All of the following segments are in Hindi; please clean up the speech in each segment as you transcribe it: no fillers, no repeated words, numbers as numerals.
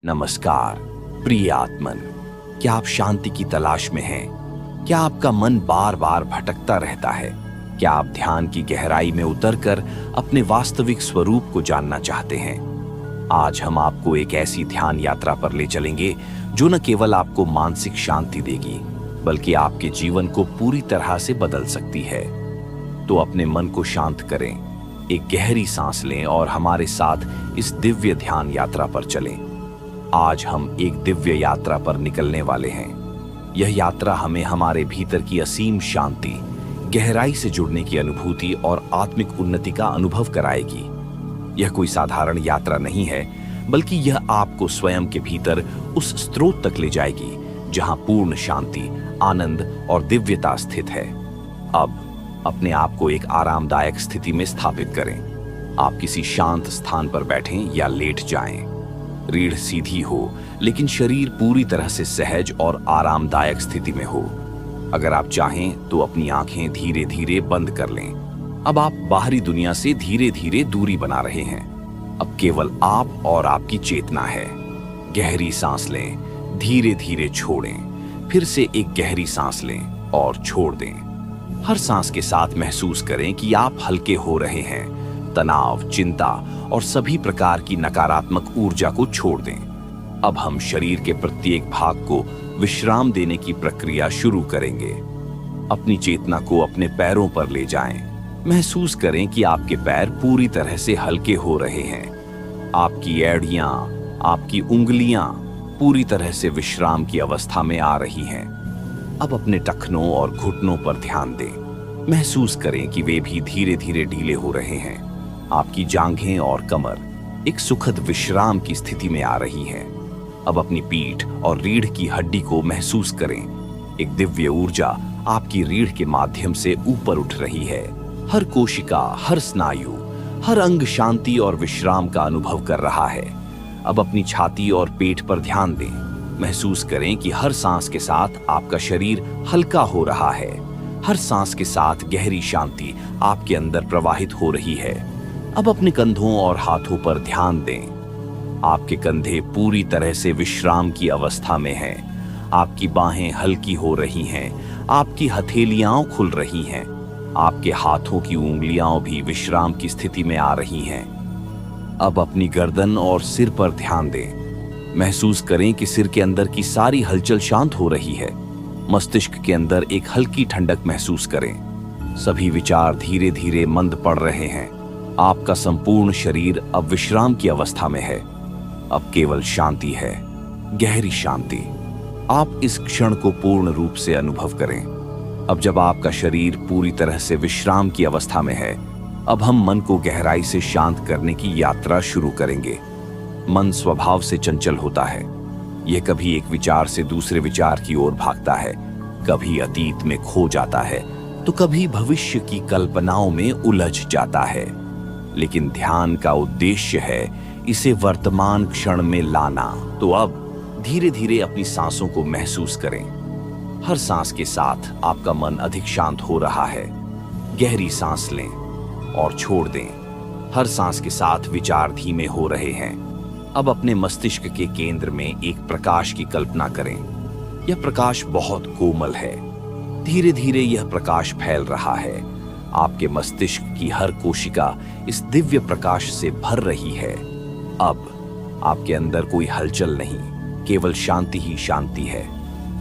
नमस्कार प्रिय आत्मन, क्या आप शांति की तलाश में हैं? क्या आपका मन बार बार भटकता रहता है? क्या आप ध्यान की गहराई में उतरकर अपने वास्तविक स्वरूप को जानना चाहते हैं? आज हम आपको एक ऐसी ध्यान यात्रा पर ले चलेंगे जो न केवल आपको मानसिक शांति देगी बल्कि आपके जीवन को पूरी तरह से बदल सकती है। तो अपने मन को शांत करें, एक गहरी सांस लें और हमारे साथ इस दिव्य ध्यान यात्रा पर चलें। आज हम एक दिव्य यात्रा पर निकलने वाले हैं। यह यात्रा हमें हमारे भीतर की असीम शांति, गहराई से जुड़ने की अनुभूति और आत्मिक उन्नति का अनुभव कराएगी। यह कोई साधारण यात्रा नहीं है, बल्कि यह आपको स्वयं के भीतर उस स्रोत तक ले जाएगी जहां पूर्ण शांति, आनंद और दिव्यता स्थित है। अब अपने आप को एक आरामदायक स्थिति में स्थापित करें। आप किसी शांत स्थान पर बैठें या लेट जाएं। रीढ़ सीधी हो लेकिन शरीर पूरी तरह से सहज और आरामदायक स्थिति में हो। अगर आप चाहें तो अपनी आंखें धीरे धीरे बंद कर लें। अब आप बाहरी दुनिया से धीरे धीरे दूरी बना रहे हैं। अब केवल आप और आपकी चेतना है। गहरी सांस लें, धीरे धीरे छोड़ें, फिर से एक गहरी सांस लें और छोड़ दें। हर सांस के साथ महसूस करें कि आप हल्के हो रहे हैं। तनाव, चिंता और सभी प्रकार की नकारात्मक ऊर्जा को छोड़ दें। अब हम शरीर के प्रत्येक भाग को विश्राम देने की प्रक्रिया शुरू करेंगे। अपनी चेतना को अपने पैरों पर ले जाएं। महसूस करें कि आपके पैर पूरी तरह से हल्के हो रहे हैं। आपकी एड़ियां, आपकी उंगलियां पूरी तरह से विश्राम की अवस्था में आ रही हैं। अब अपने टखनों और घुटनों पर ध्यान दें। महसूस करें कि वे भी धीरे धीरे ढीले हो रहे हैं। आपकी जांघें और कमर एक सुखद विश्राम की स्थिति में आ रही हैं। अब अपनी पीठ और रीढ़ की हड्डी को महसूस करें। एक दिव्य ऊर्जा आपकी रीढ़ के माध्यम से ऊपर उठ रही है। हर कोशिका, हर स्नायु, हर अंग शांति और विश्राम का अनुभव कर रहा है। अब अपनी छाती और पेट पर ध्यान दें। महसूस करें कि हर सांस के साथ आपका शरीर हल्का हो रहा है। हर सांस के साथ गहरी शांति आपके अंदर प्रवाहित हो रही है। अब अपने कंधों और हाथों पर ध्यान दें। आपके कंधे पूरी तरह से विश्राम की अवस्था में हैं। आपकी बाहें हल्की हो रही हैं। आपकी हथेलियां खुल रही हैं। आपके हाथों की उंगलियां भी विश्राम की स्थिति में आ रही हैं। अब अपनी गर्दन और सिर पर ध्यान दें। महसूस करें कि सिर के अंदर की सारी हलचल शांत हो रही है। मस्तिष्क के अंदर एक हल्की ठंडक महसूस करें। सभी विचार धीरे धीरे मंद पड़ रहे हैं। आपका संपूर्ण शरीर अब विश्राम की अवस्था में है। अब केवल शांति है, गहरी शांति। आप इस क्षण को पूर्ण रूप से अनुभव करें। अब जब आपका शरीर पूरी तरह से विश्राम की अवस्था में है, अब हम मन को गहराई से शांत करने की यात्रा शुरू करेंगे। मन स्वभाव से चंचल होता है। यह कभी एक विचार से दूसरे विचार की ओर भागता है, कभी अतीत में खो जाता है तो कभी भविष्य की कल्पनाओं में उलझ जाता है। लेकिन ध्यान का उद्देश्य है इसे वर्तमान क्षण में लाना। तो अब धीरे धीरे अपनी सांसों को महसूस करें। हर सांस के साथ आपका मन अधिक शांत हो रहा है। गहरी सांस लें और छोड़ दें। हर सांस के साथ विचार धीमे हो रहे हैं। अब अपने मस्तिष्क के केंद्र में एक प्रकाश की कल्पना करें। यह प्रकाश बहुत कोमल है। धीरे धीरे यह प्रकाश फैल रहा है। आपके मस्तिष्क की हर कोशिका इस दिव्य प्रकाश से भर रही है। अब आपके अंदर कोई हलचल नहीं, केवल शांति ही शांति है।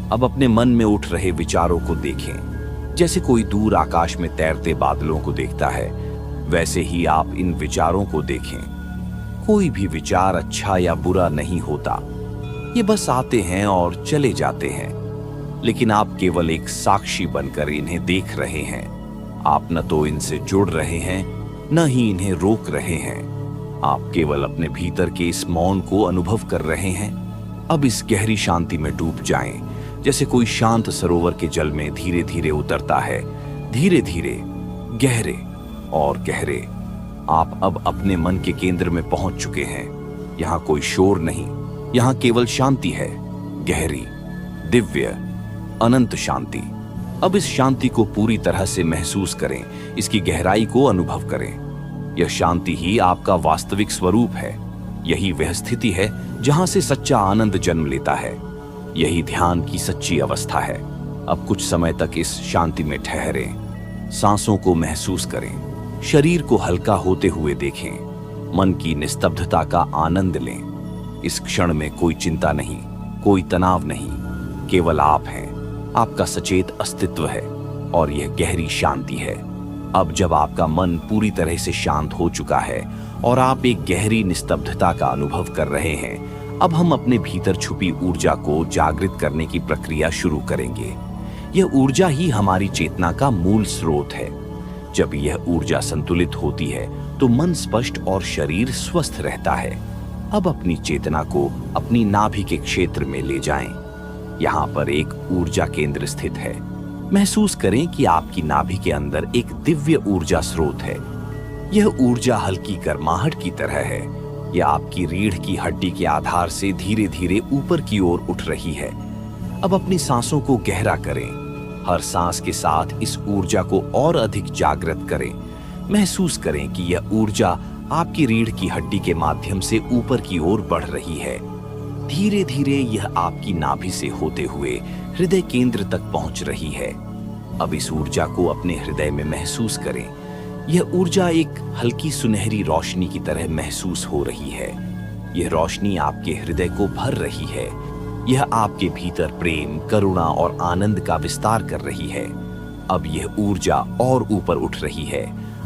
अब अपने मन में उठ रहे विचारों को देखें। जैसे कोई दूर आकाश में तैरते बादलों को देखता है, वैसे ही आप इन विचारों को देखें। कोई भी विचार अच्छा या बुरा नहीं होता। ये बस आते हैं और चले जाते हैं। लेकिन आप केवल एक साक्षी बनकर इन्हें देख रहे हैं। आप न तो इनसे जुड़ रहे हैं, न ही इन्हें रोक रहे हैं। आप केवल अपने भीतर के इस मौन को अनुभव कर रहे हैं। अब इस गहरी शांति में डूब जाएं, जैसे कोई शांत सरोवर के जल में धीरे धीरे उतरता है। धीरे धीरे, गहरे और गहरे। आप अब अपने मन के केंद्र में पहुंच चुके हैं। यहाँ कोई शोर नहीं, यहाँ केवल शांति है। गहरी, दिव्य, अनंत शांति। अब इस शांति को पूरी तरह से महसूस करें। इसकी गहराई को अनुभव करें। यह शांति ही आपका वास्तविक स्वरूप है। यही वह स्थिति है जहां से सच्चा आनंद जन्म लेता है। यही ध्यान की सच्ची अवस्था है। अब कुछ समय तक इस शांति में ठहरें, सांसों को महसूस करें, शरीर को हल्का होते हुए देखें, मन की निस्तब्धता का आनंद लें। इस क्षण में कोई चिंता नहीं, कोई तनाव नहीं, केवल आप हैं, आपका सचेत अस्तित्व है और यह गहरी शांति है। अब जब आपका मन पूरी तरह से शांत हो चुका है और आप एक गहरी निस्तब्धता का अनुभव कर रहे हैं, अब हम अपने भीतर छुपी ऊर्जा को जागृत करने की प्रक्रिया शुरू करेंगे। यह ऊर्जा ही हमारी चेतना का मूल स्रोत है। जब यह ऊर्जा संतुलित होती है तो मन स्पष्ट और शरीर स्वस्थ रहता है। अब अपनी चेतना को अपनी नाभि के क्षेत्र में ले जाएं। यहाँ पर एक ऊर्जा केंद्र स्थित है। महसूस करें कि आपकी नाभि के अंदर एक दिव्य ऊर्जा स्रोत है। यह ऊर्जा हल्की गर्माहट की तरह है। यह आपकी रीढ़ की हड्डी के आधार से धीरे धीरे ऊपर की ओर उठ रही है। अब अपनी सांसों को गहरा करें। हर सांस के साथ इस ऊर्जा को और अधिक जागृत करें। महसूस करें कि यह ऊर्जा आपकी रीढ़ की हड्डी के माध्यम से ऊपर की ओर बढ़ रही है। धीरे धीरे यह आपकी नाभि से होते हुए हृदय केंद्र तक पहुंच रही है। अब इस ऊर्जा को अपने हृदय में महसूस करें। यह ऊर्जा एक हल्की सुनहरी रोशनी की तरह महसूस हो रही है। यह रोशनी आपके हृदय को भर रही है। यह आपके भीतर प्रेम, करुणा और आनंद का विस्तार कर रही है। अब यह ऊर्जा और ऊपर उठ रही है,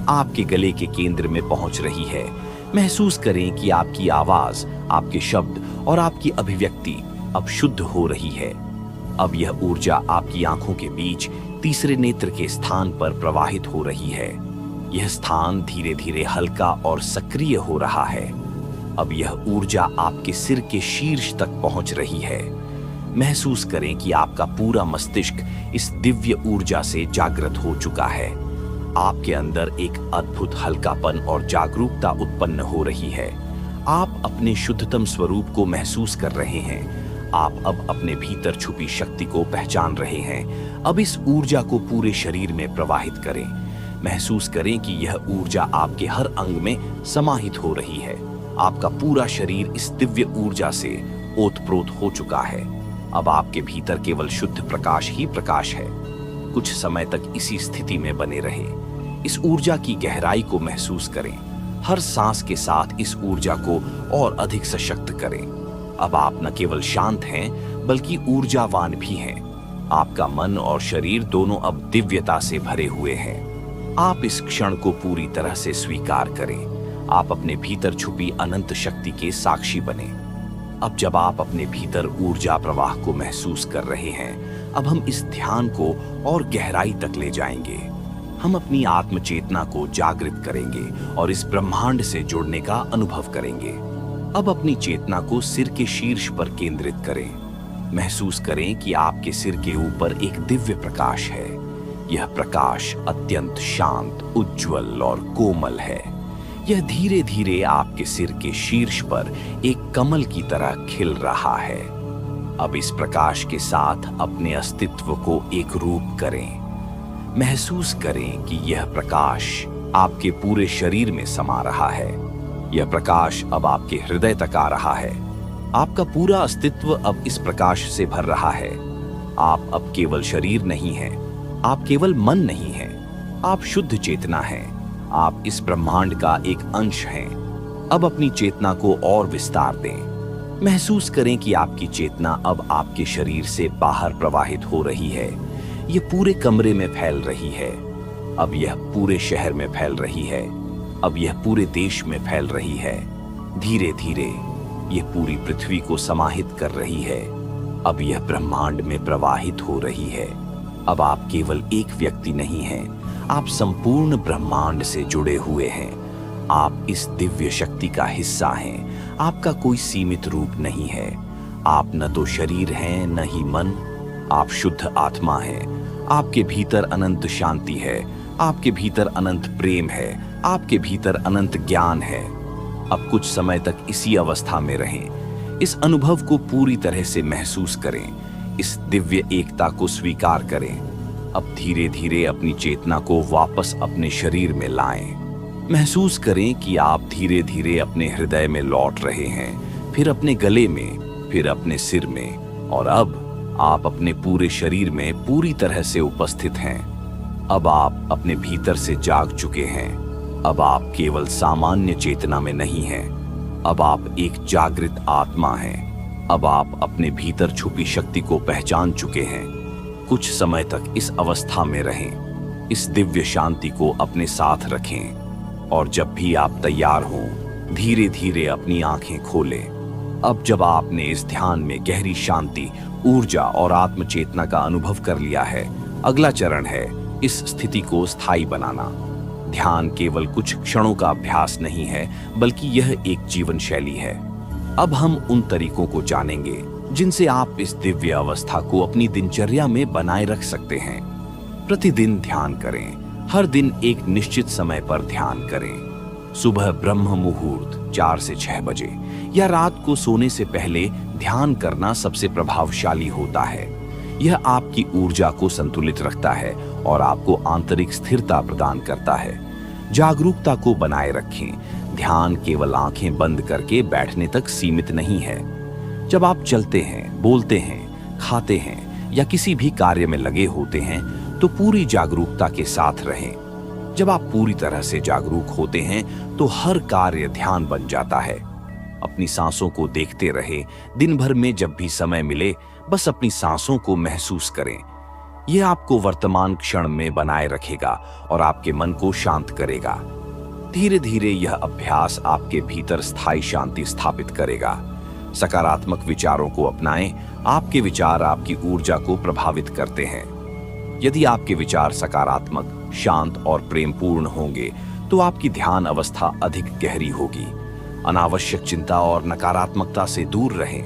आपके गले के केंद्र में पहुंच रही है। महसूस करें कि आपकी आवाज, आपके शब्द और आपकी अभिव्यक्ति अब शुद्ध हो रही है। अब यह ऊर्जा आपकी आंखों के बीच तीसरे नेत्र के स्थान पर प्रवाहित हो रही है। यह स्थान धीरे धीरे हल्का और सक्रिय हो रहा है। अब यह ऊर्जा आपके सिर के शीर्ष तक पहुंच रही है। महसूस करें कि आपका पूरा मस्तिष्क इस दिव्य ऊर्जा से जागृत हो चुका है। आपके अंदर एक अद्भुत हल्कापन और जागरूकता उत्पन्न हो रही है। आप अपने शुद्धतम स्वरूप को महसूस कर रहे हैं। आप अब अपने भीतर छुपी शक्ति को पहचान रहे हैं। अब इस ऊर्जा को पूरे शरीर में प्रवाहित करें। महसूस करें कि यह ऊर्जा आपके हर अंग में समाहित हो रही है। आपका पूरा शरीर इस दिव्य ऊर्जा से ओतप्रोत हो चुका है। अब आपके भीतर केवल शुद्ध प्रकाश ही प्रकाश है। कुछ समय तक इसी स्थिति में बने रहे। इस ऊर्जा की गहराई को महसूस करें। हर सांस के साथ इस ऊर्जा को और अधिक सशक्त करें। अब आप न केवल शांत हैं, बल्कि ऊर्जावान भी हैं। आपका मन और शरीर दोनों अब दिव्यता से भरे हुए हैं। आप इस क्षण को पूरी तरह से स्वीकार करें। आप अपने भीतर छुपी अनंत शक्ति के साक्षी बने। अब जब आप अपने भीतर ऊर्जा प्रवाह को महसूस कर रहे हैं, अब हम इस ध्यान को और गहराई तक ले जाएंगे। हम अपनी आत्मचेतना को जागृत करेंगे और इस ब्रह्मांड से जुड़ने का अनुभव करेंगे। अब अपनी चेतना को सिर के शीर्ष पर केंद्रित करें। महसूस करें कि आपके सिर के ऊपर एक दिव्य प्रकाश है। यह प्रकाश अत्यंत शांत, उज्जवल और कोमल है। यह धीरे धीरे आपके सिर के शीर्ष पर एक कमल की तरह खिल रहा है। अब इस प्रकाश के साथ अपने अस्तित्व को एक रूप करें। महसूस करें कि यह प्रकाश आपके पूरे शरीर में समा रहा है। यह प्रकाश अब आपके हृदय तक आ रहा है। आपका पूरा अस्तित्व अब इस प्रकाश से भर रहा है। आप अब केवल शरीर नहीं हैं, आप केवल मन नहीं हैं, आप शुद्ध चेतना हैं। आप इस ब्रह्मांड का एक अंश हैं। अब अपनी चेतना को और विस्तार दें। महसूस करें कि आपकी चेतना अब आपके शरीर से बाहर प्रवाहित हो रही है। यह पूरे कमरे में फैल रही है। अब यह पूरे शहर में फैल रही है। अब यह पूरे देश में फैल रही है। धीरे धीरे यह पूरी पृथ्वी को समाहित कर रही है। अब यह ब्रह्मांड में प्रवाहित हो रही है। अब आप केवल एक व्यक्ति नहीं हैं, आप संपूर्ण ब्रह्मांड से जुड़े हुए हैं। आप इस दिव्य शक्ति का हिस्सा हैं। आपका कोई सीमित रूप नहीं है। आप न तो शरीर हैं, न ही मन। आप शुद्ध आत्मा हैं। आपके भीतर अनंत शांति है। आपके भीतर अनंत प्रेम है। आपके भीतर अनंत ज्ञान है। अब कुछ समय तक इसी अवस्था में रहें। इस अनुभव को पूरी तरह से महसूस करें। इस दिव्य एकता को स्वीकार करें। अब धीरे धीरे अपनी चेतना को वापस अपने शरीर में लाएं। महसूस करें कि आप धीरे धीरे अपने हृदय में लौट रहे हैं, फिर अपने गले में, फिर अपने सिर में, और अब आप अपने पूरे शरीर में पूरी तरह से उपस्थित हैं। अब आप अपने भीतर से जाग चुके हैं। अब आप केवल सामान्य चेतना में नहीं हैं। अब आप एक जागृत आत्मा हैं। अब आप अपने भीतर छुपी शक्ति को पहचान चुके हैं। कुछ समय तक इस अवस्था में रहें। इस दिव्य शांति को अपने साथ रखें, और जब भी आप तैयार हों, धीरे धीरे अपनी आंखें खोलें। अब जब आपने इस ध्यान में गहरी शांति, ऊर्जा और आत्मचेतना का अनुभव कर लिया है, अगला चरण है इस स्थिति को स्थायी बनाना। ध्यान केवल कुछ क्षणों का अभ्यास नहीं है, बल्कि यह एक जीवन शैली है। अब हम उन तरीकों को जानेंगे जिनसे आप इस दिव्य अवस्था को अपनी दिनचर्या में बनाए रख सकते हैं। प्रतिदिन ध्यान करें। हर दिन एक निश्चित समय पर ध्यान करें। सुबह ब्रह्म मुहूर्त 4 से 6 बजे या रात को सोने से पहले ध्यान करना सबसे प्रभावशाली होता है। यह आपकी ऊर्जा को संतुलित रखता है और आपको आंतरिक स्थिरता प्रदान करता है। जागरूकता को बनाए रखें। ध्यान केवल आंखें बंद करके बैठने तक सीमित नहीं है। जब आप चलते हैं, बोलते हैं, खाते हैं या किसी भी कार्य में लगे होते हैं, तो पूरी जागरूकता के साथ रहें। जब आप पूरी तरह से जागरूक होते हैं, तो हर कार्य ध्यान बन जाता है। अपनी सांसों को देखते रहे। दिन भर में जब भी समय मिले, बस अपनी सांसों को महसूस करें। यह आपको वर्तमान क्षण में बनाए रखेगा और आपके मन को शांत करेगा। धीरे धीरे यह अभ्यास आपके भीतर स्थायी शांति स्थापित करेगा। सकारात्मक विचारों को अपनाएं। आपके विचार आपकी ऊर्जा को प्रभावित करते हैं। यदि आपके विचार सकारात्मक, शांत और प्रेमपूर्ण होंगे, तो आपकी ध्यान अवस्था अधिक गहरी होगी। अनावश्यक चिंता और नकारात्मकता से दूर रहें।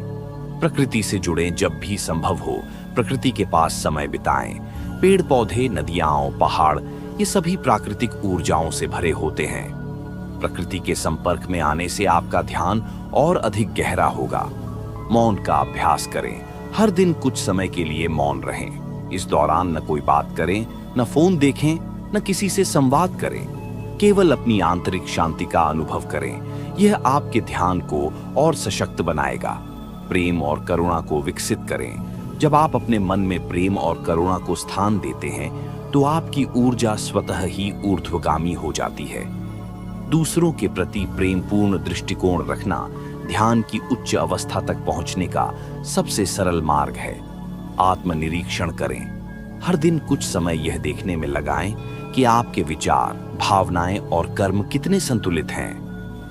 प्रकृति से जुड़ें। जब भी संभव हो, प्रकृति के पास समय बिताएं। पेड़ पौधे, नदियां, पहाड़, ये सभी प्राकृतिक ऊर्जाओं से भरे होते हैं। प्रकृति के संपर्क में आने से आपका ध्यान और अधिक गहरा होगा। मौन का अभ्यास करें। हर दिन कुछ समय के लिए मौन रहें। इस दौरान न कोई बात करें, न फोन देखें, न किसी से संवाद करें। केवल अपनी आंतरिक शांति का अनुभव करें। यह आपके ध्यान को और सशक्त बनाएगा। प्रेम और करुणा को विकसित करें। जब आप अपने मन में प्रेम और करुणा को स्थान देते हैं, तो आपकी ऊर्जा स्वतः ही ऊर्ध्वगामी हो जाती है। दूसरों के प्रति प्रेमपूर्ण दृष्टिकोण रखना ध्यान की उच्च अवस्था तक पहुंचने का सबसे सरल मार्ग है। आत्मनिरीक्षण करें। हर दिन कुछ समय यह देखने में लगाएं कि आपके विचार, भावनाएं और कर्म कितने संतुलित हैं।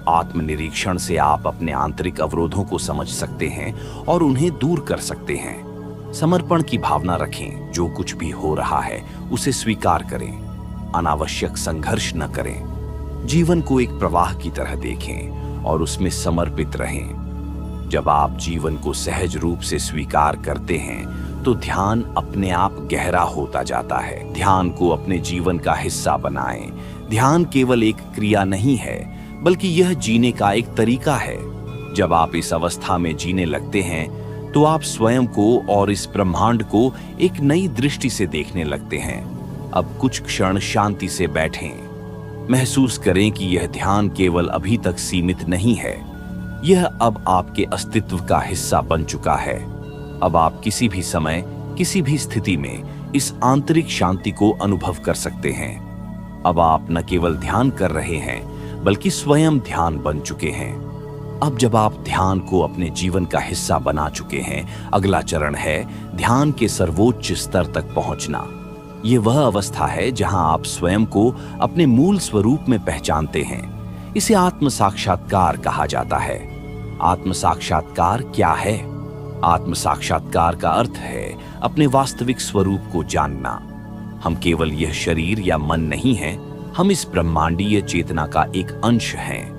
आत्मनिरीक्षण से आप अपने आंतरिक अवरोधों को समझ सकते हैं और उन्हें दूर कर सकते हैं। समर्पण की भावना रखें। जो कुछ भी हो रहा है, उसे स्वीकार करें। अनावश्यक संघर्ष न करें। जीवन को एक प्रवाह की तरह देखें और उसमें समर्पित रहें। जब आप जीवन को सहज रूप से स्वीकार करते हैं, तो ध्यान अपने आप गहरा होता जाता है। ध्यान को अपने जीवन का हिस्सा बनाएं। ध्यान केवल एक क्रिया नहीं है, बल्कि यह जीने का एक तरीका है। जब आप इस अवस्था में जीने लगते हैं, तो आप स्वयं को और इस ब्रह्मांड को एक नई दृष्टि से देखने लगते हैं। अब कुछ क्षण शांति से बैठें। महसूस करें कि यह ध्यान केवल अभी तक सीमित नहीं है। यह अब आपके अस्तित्व का हिस्सा बन चुका है। अब आप किसी भी समय, किसी भी स्थिति में इस आंतरिक शांति को अनुभव कर सकते हैं। अब आप न केवल ध्यान कर रहे हैं, बल्कि स्वयं ध्यान बन चुके हैं। अब जब आप ध्यान को अपने जीवन का हिस्सा बना चुके हैं, अगला चरण है ध्यान के सर्वोच्च स्तर तक पहुंचना। ये वह अवस्था है जहां आप स्वयं को अपने मूल स्वरूप में पहचानते हैं। इसे आत्म साक्षात्कार कहा जाता है। आत्म साक्षात्कार क्या है? आत्म साक्षात्कार का अर्थ है अपने वास्तविक स्वरूप को जानना। हम केवल यह शरीर या मन नहीं हैं, हम इस ब्रह्मांडीय चेतना का एक अंश हैं।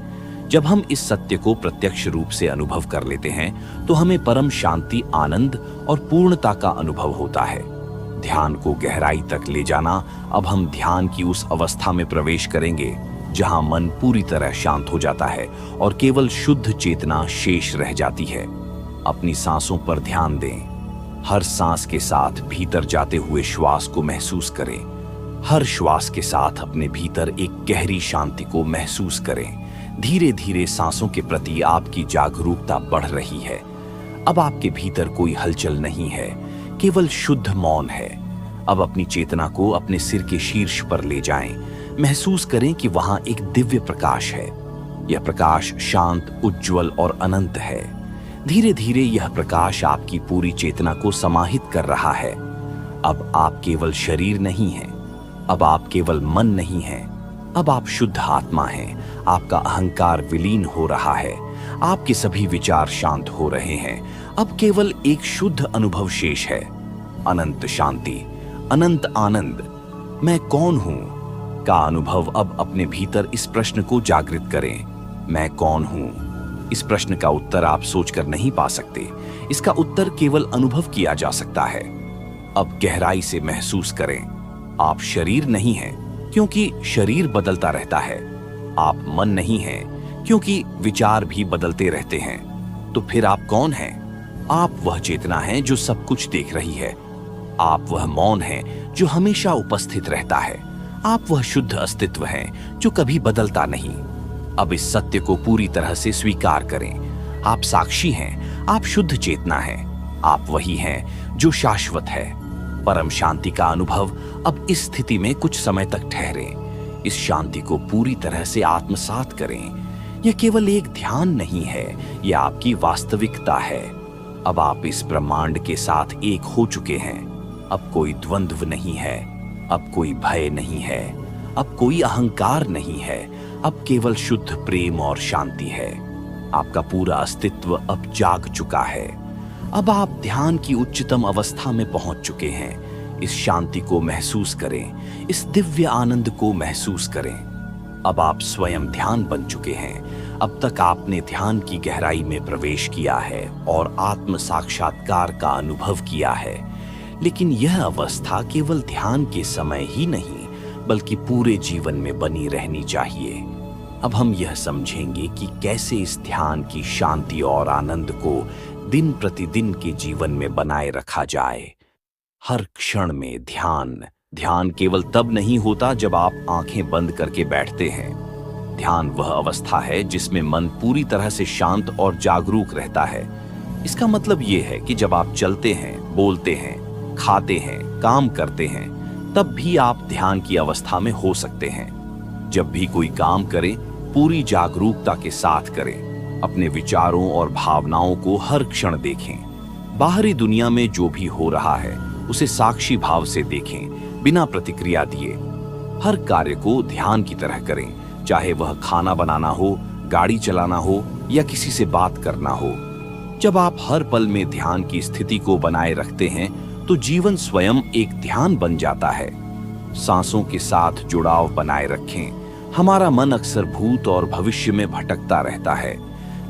जब हम इस सत्य को प्रत्यक्ष रूप से अनुभव कर लेते हैं, तो हमें परम शांति, आनंद और पूर्णता का अनुभव होता है। ध्यान को गहराई तक ले जाना। अब हम ध्यान की उस अवस्था में प्रवेश करेंगे जहां मन पूरी तरह शांत हो जाता है और केवल शुद्ध चेतना शेष रह जाती है। अपनी सांसों पर ध्यान दें। हर सांस के साथ भीतर जाते हुए श्वास को महसूस करें। हर श्वास के साथ अपने भीतर एक गहरी शांति को महसूस करें। धीरे धीरे सांसों के प्रति आपकी जागरूकता बढ़ रही है। अब आपके भीतर कोई हलचल नहीं है, केवल शुद्ध मौन है। अब अपनी चेतना को अपने सिर के शीर्ष पर ले जाएं। महसूस करें कि वहां एक दिव्य प्रकाश है। यह प्रकाश शांत, उज्जवल और अनंत है। धीरे धीरे यह प्रकाश आपकी पूरी चेतना को समाहित कर रहा है। अब आप केवल शरीर नहीं हैं, अब आप केवल मन नहीं हैं, अब आप शुद्ध आत्मा हैं। आपका अहंकार विलीन हो रहा है, आपके सभी विचार शांत हो रहे हैं। अब केवल एक शुद्ध अनुभव शेष है, अनंत शांति, अनंत आनंद। मैं कौन हूं का अनुभव अब अपने भीतर इस प्रश्न को जागृत करें। मैं कौन हूं? इस प्रश्न का उत्तर आप सोचकर नहीं पा सकते, इसका उत्तर केवल अनुभव किया जा सकता है। अब गहराई से महसूस करें, आप शरीर नहीं हैं क्योंकि शरीर बदलता रहता है। आप मन नहीं हैं क्योंकि विचार भी बदलते रहते हैं। तो फिर आप कौन हैं? आप वह चेतना हैं जो सब कुछ देख रही है। आप वह मौन हैं जो हमेशा उपस्थित रहता है। आप वह शुद्ध अस्तित्व हैं जो कभी बदलता नहीं। अब इस सत्य को पूरी तरह से स्वीकार करें। आप साक्षी हैं, आप शुद्ध चेतना हैं। आप वही हैं जो शाश्वत है। परम शांति का अनुभव अब इस स्थिति में कुछ समय तक ठहरे। इस शांति को पूरी तरह से आत्मसात करें। यह केवल एक ध्यान नहीं है, यह आपकी वास्तविकता है। अब आप इस ब्रह्मांड के साथ एक हो चुके हैं। अब कोई द्वंद्व नहीं है, अब कोई भय नहीं है, अब कोई अहंकार नहीं है। अब केवल शुद्ध प्रेम और शांति है। आपका पूरा अस्तित्व अब जाग चुका है। अब आप ध्यान की उच्चतम अवस्था में पहुंच चुके हैं। इस शांति को महसूस करें, इस दिव्य आनंद को महसूस करें। अब आप स्वयं ध्यान बन चुके हैं। अब तक आपने ध्यान की गहराई में प्रवेश किया है और आत्म साक्षात्कार का अनुभव किया है। लेकिन यह अवस्था केवल ध्यान के समय ही नहीं, बल्कि पूरे जीवन में बनी रहनी चाहिए। अब हम यह समझेंगे कि कैसे इस ध्यान की शांति और आनंद को दिन प्रतिदिन के जीवन में बनाए रखा जाए। हर क्षण में ध्यान केवल तब नहीं होता जब आप आंखें बंद करके बैठते हैं। ध्यान वह अवस्था है जिसमें मन पूरी तरह से शांत और जागरूक रहता है। इसका मतलब यह है कि जब आप चलते हैं, बोलते हैं, खाते हैं, काम करते हैं, तब भी आप ध्यान की अवस्था में हो सकते हैं। जब भी कोई काम करें, पूरी जागरूकता के साथ करें। अपने विचारों और भावनाओं को हर क्षण देखें। बाहरी दुनिया में जो भी हो रहा है उसे साक्षी भाव से देखें, बिना प्रतिक्रिया दिए। हर कार्य को ध्यान की तरह करें, चाहे वह खाना बनाना हो, गाड़ी चलाना हो या किसी से बात करना हो। जब आप हर पल में ध्यान की स्थिति को बनाए रखते हैं तो जीवन स्वयं एक ध्यान बन जाता है। सांसों के साथ जुड़ाव बनाए रखें। हमारा मन अक्सर भूत और भविष्य में भटकता रहता है,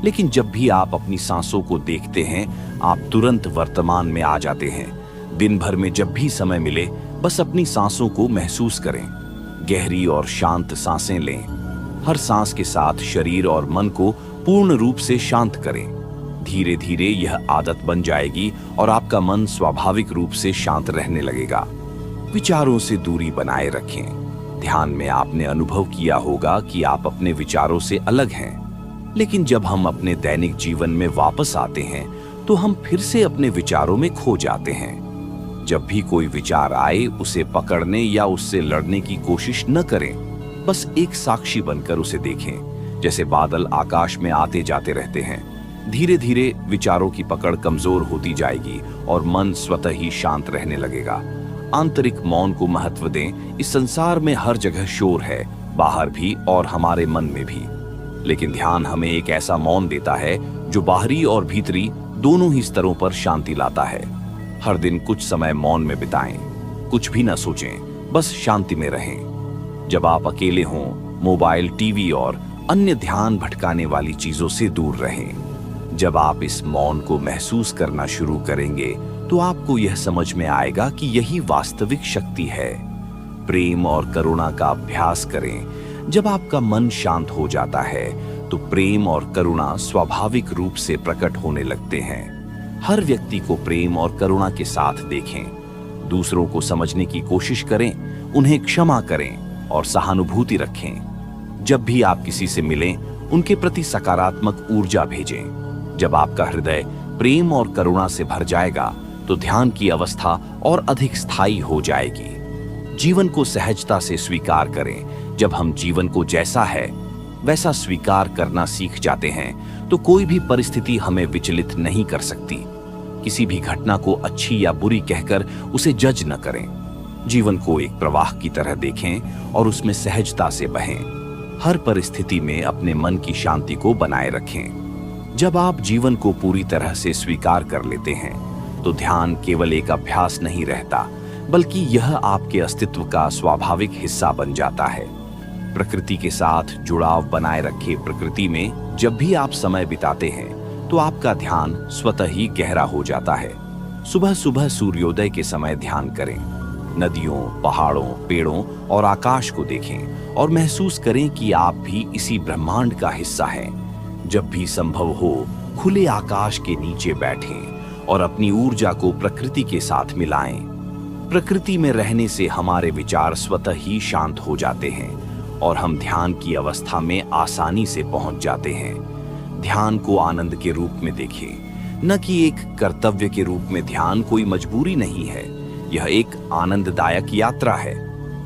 लेकिन जब भी आप अपनी सांसों को देखते हैं, आप तुरंत वर्तमान में आ जाते हैं। दिन भर में जब भी समय मिले, बस अपनी सांसों को महसूस करें। गहरी और शांत सांसें लें। हर सांस के साथ शरीर और मन को पूर्ण रूप से शांत करें। धीरे धीरे यह आदत बन जाएगी और आपका मन स्वाभाविक रूप से शांत रहने लगेगा। विचारों से दूरी बनाए रखें। ध्यान में आपने अनुभव किया होगा कि आप अपने विचारों से अलग हैं, लेकिन जब हम अपने दैनिक जीवन में वापस आते हैं तो हम फिर से अपने विचारों में खो जाते हैं। जब भी कोई विचार आए, उसे पकड़ने या उससे लड़ने की कोशिश न करें। बस एक साक्षी बनकर उसे देखें। जैसे बादल आकाश में आते जाते रहते हैं, धीरे धीरे विचारों की पकड़ कमजोर होती जाएगी और मन स्वतः ही शांत रहने लगेगा। आंतरिक मौन को महत्व दें। इस संसार में हर जगह शोर है, बाहर भी और हमारे मन में भी। लेकिन ध्यान हमें एक ऐसा मौन देता है जो बाहरी और भीतरी दोनों ही स्तरों पर शांति लाता है। हर दिन कुछ समय मौन में बिताएं। कुछ भी न सोचें, बस शांति में रहें। जब आप अकेले हों, मोबाइल, टीवी और अन्य ध्यान भटकाने वाली चीजों से दूर रहें। जब आप इस मौन को महसूस करना शुरू करेंगे तो आपको यह समझ में आएगा कि यही वास्तविक शक्ति है। प्रेम और करुणा का अभ्यास करें। जब आपका मन शांत हो जाता है तो प्रेम और करुणा स्वाभाविक रूप से प्रकट होने लगते हैं। हर व्यक्ति को प्रेम और करुणा के साथ देखें। दूसरों को समझने की कोशिश करें, उन्हें क्षमा करें और सहानुभूति रखें। जब भी आप किसी से मिलें, उनके प्रति सकारात्मक ऊर्जा भेजें। जब आपका हृदय प्रेम और करुणा से भर जाएगा तो ध्यान की अवस्था और अधिक स्थायी हो जाएगी। जीवन को सहजता से स्वीकार करें। जब हम जीवन को जैसा है वैसा स्वीकार करना सीख जाते हैं तो कोई भी परिस्थिति हमें विचलित नहीं कर सकती। किसी भी घटना को अच्छी या बुरी कहकर उसे जज न करें। जीवन को एक प्रवाह की तरह देखें और उसमें सहजता से बहें। हर परिस्थिति में अपने मन की शांति को बनाए रखें। जब आप जीवन को पूरी तरह से स्वीकार कर लेते हैं तो ध्यान केवल एक अभ्यास नहीं रहता, बल्कि यह आपके अस्तित्व का स्वाभाविक हिस्सा बन जाता है। प्रकृति के साथ जुड़ाव बनाए रखे। प्रकृति में जब भी आप समय बिताते हैं तो आपका ध्यान स्वतः ही गहरा हो जाता है। सुबह सुबह सूर्योदय के समय ध्यान करें। नदियों, पहाड़ों, पेड़ों और आकाश को देखें और महसूस करें कि आप भी इसी ब्रह्मांड का हिस्सा हैं। जब भी संभव हो, खुले आकाश के नीचे बैठें और अपनी ऊर्जा को प्रकृति के साथ मिलाएं। प्रकृति में रहने से हमारे विचार स्वतः ही शांत हो जाते हैं और हम ध्यान की अवस्था में आसानी से पहुंच जाते हैं। ध्यान को आनंद के रूप में देखें, न कि एक कर्तव्य के रूप में। ध्यान कोई मजबूरी नहीं है, यह एक आनंददायक यात्रा है।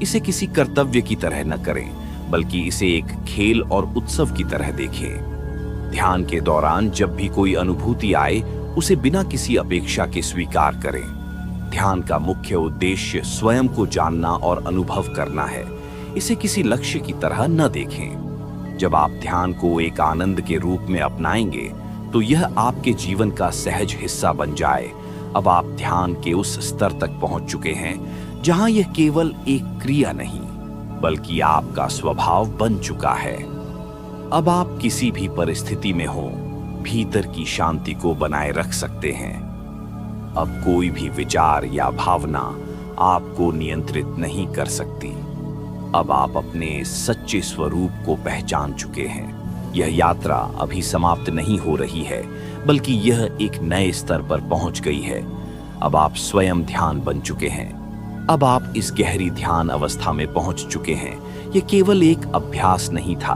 इसे किसी कर्तव्य की तरह न करें, बल्कि इसे एक खेल और उत्सव की तरह देखें। ध्यान के दौरान जब भी कोई अनुभूति आए, उसे बिना किसी अपेक्षा के स्वीकार करें। ध्यान का मुख्य उद्देश्य स्वयं को जानना और अनुभव करना है। इसे किसी लक्ष्य की तरह न देखें। जब आप ध्यान को एक आनंद के रूप में अपनाएंगे तो यह आपके जीवन का सहज हिस्सा बन जाए। अब आप ध्यान के उस स्तर तक पहुंच चुके हैं जहां यह केवल एक क्रिया नहीं, बल्कि आपका स्वभाव बन चुका है। अब आप किसी भी परिस्थिति में हो, भीतर की शांति को बनाए रख सकते हैं। अब कोई भी विचार या भावना आपको नियंत्रित नहीं कर सकती। अब आप अपने सच्चे स्वरूप को पहचान चुके हैं। यह यात्रा अभी समाप्त नहीं हो रही है, बल्कि यह एक नए स्तर पर पहुंच गई है। अब आप स्वयं ध्यान बन चुके हैं। अब आप इस गहरी ध्यान अवस्था में पहुंच चुके हैं। यह केवल एक अभ्यास नहीं था,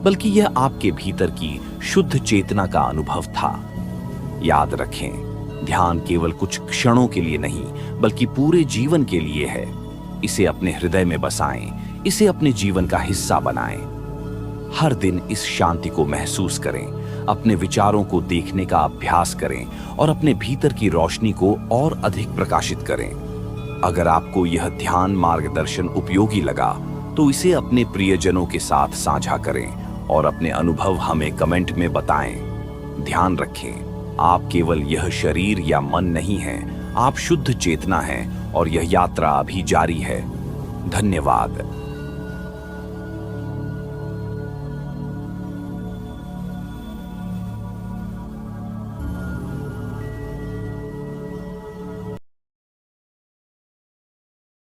बल्कि यह आपके भीतर की शुद्ध चेतना का अनुभव था। याद रखें, ध्यान केवल कुछ क्षणों के लिए नहीं, बल्कि पूरे जीवन के लिए है। इसे अपने हृदय में बसाएं, इसे अपने जीवन का हिस्सा बनाएं। हर दिन इस शांति को महसूस करें, अपने विचारों को देखने का अभ्यास करें और अपने भीतर की रोशनी को और अधिक प्रकाशित करें। अगर आपको यह ध्यान मार्गदर्शन उपयोगी लगा तो इसे अपने प्रियजनों के साथ साझा करें और अपने अनुभव हमें कमेंट में बताएं। ध्यान रखें, आप केवल यह शरीर या मन नहीं हैं, आप शुद्ध चेतना हैं और यह यात्रा अभी जारी है। धन्यवाद।